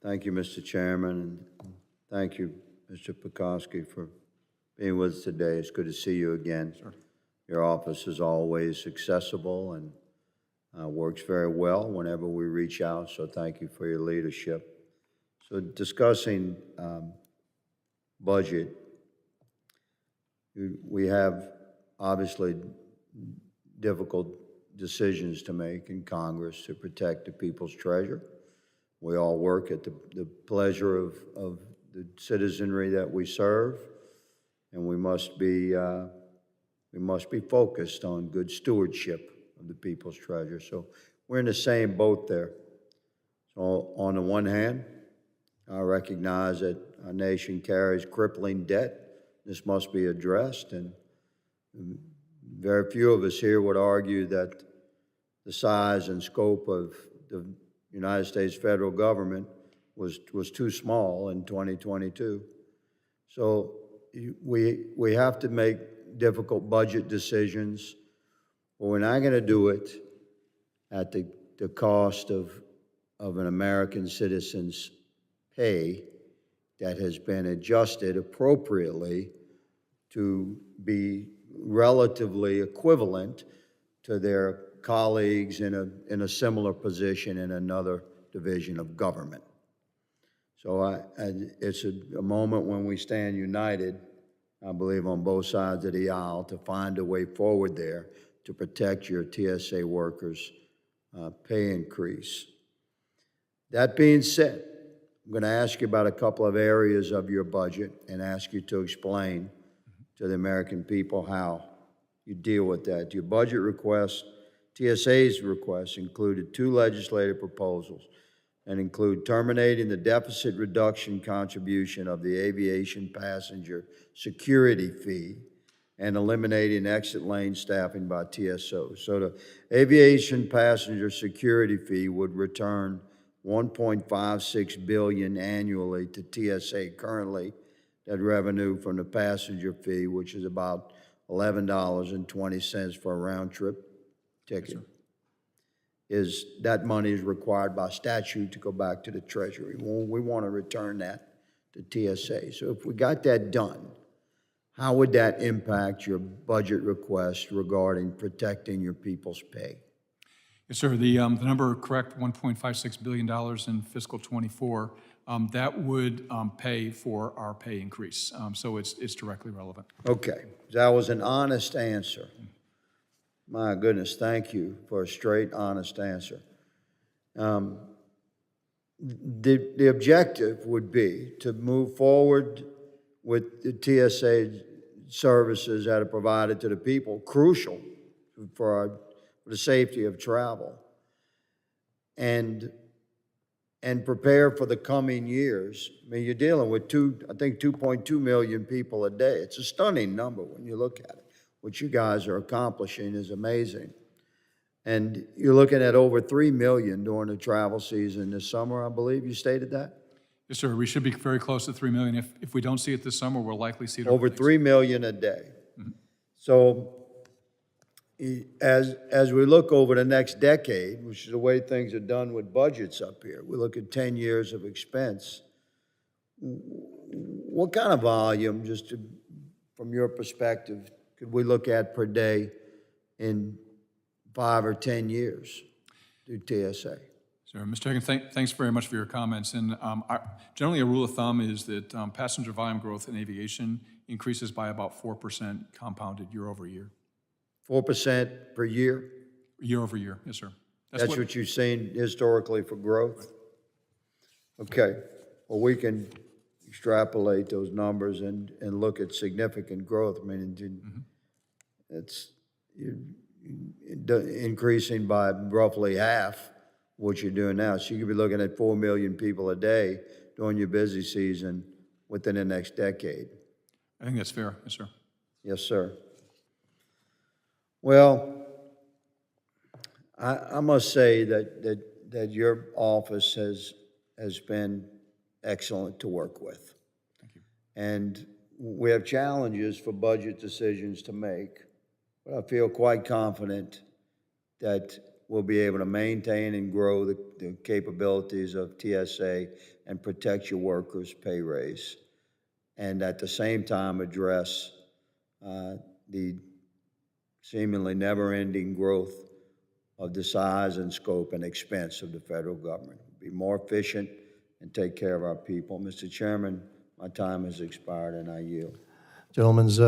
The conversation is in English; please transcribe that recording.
Thank you, Mr. Chairman, and thank you, Mr. Pekoske, for being with us today. It's good to see you again. Sure. Your office is always accessible and works very well whenever we reach out, so thank you for your leadership. So discussing budget, we have obviously difficult decisions to make in Congress to protect the people's treasure. We all work at the pleasure of the citizenry that we serve, and we must be focused on good stewardship of the people's treasure. So we're in the same boat there. So on the one hand, I recognize that our nation carries crippling debt. This must be addressed, and very few of us here would argue that the size and scope of the United States federal government was too small in 2022. So we have to make difficult budget decisions, but we're not going to do it at the cost of an American citizen's pay that has been adjusted appropriately to be relatively equivalent to their colleagues in a similar position in another division of government. So it's a moment when we stand united, I believe, on both sides of the aisle to find a way forward there to protect your TSA workers' pay increase. That being said, I'm going to ask you about a couple of areas of your budget and ask you to explain to the American people how you deal with that. Your budget request, TSA's requests, included two legislative proposals and include terminating the deficit reduction contribution of the aviation passenger security fee and eliminating exit lane staffing by TSO. So the aviation passenger security fee would return $1.56 billion annually to TSA. Currently, that revenue from the passenger fee, which is about $11.20 for a round trip ticket, is that money is required by statute to go back to the Treasury. We want to return that to TSA. So if we got that done, how would that impact your budget request regarding protecting your people's pay? Yes, sir. The number correct, $1.56 billion in fiscal '24. That would pay for our pay increase. So it's directly relevant. Okay, that was an honest answer. My goodness, thank you for a straight, honest answer. The objective would be to move forward with the TSA services that are provided to the people, crucial for the safety of travel, and prepare for the coming years. I mean, you're dealing with 2.2 million people a day. It's a stunning number when you look at it. What you guys are accomplishing is amazing. And you're looking at over 3 million during the travel season this summer, I believe you stated that? Yes, sir. We should be very close to 3 million. If we don't see it this summer, we'll likely see it over 3 million a day. Mm-hmm. So as we look over the next decade, which is the way things are done with budgets up here, we look at 10 years of expense. What kind of volume, from your perspective, could we look at per day in 5 or 10 years through TSA? Sir, Mr. Higgins, thanks very much for your comments. And generally, a rule of thumb is that passenger volume growth in aviation increases by about 4% compounded year over year. 4% per year? Year over year, yes, sir. That's what you've seen historically for growth? Okay. Well, we can extrapolate those numbers and look at significant growth. I mean, it's increasing by roughly half what you're doing now. So you could be looking at 4 million people a day during your busy season within the next decade. I think that's fair, yes, sir. Yes, sir. Well, I must say that your office has been excellent to work with. Thank you. And we have challenges for budget decisions to make, but I feel quite confident that we'll be able to maintain and grow the capabilities of TSA and protect your workers' pay raise, and at the same time address the seemingly never-ending growth of the size and scope and expense of the federal government. Be more efficient and take care of our people. Mr. Chairman, my time has expired and I yield. Gentleman's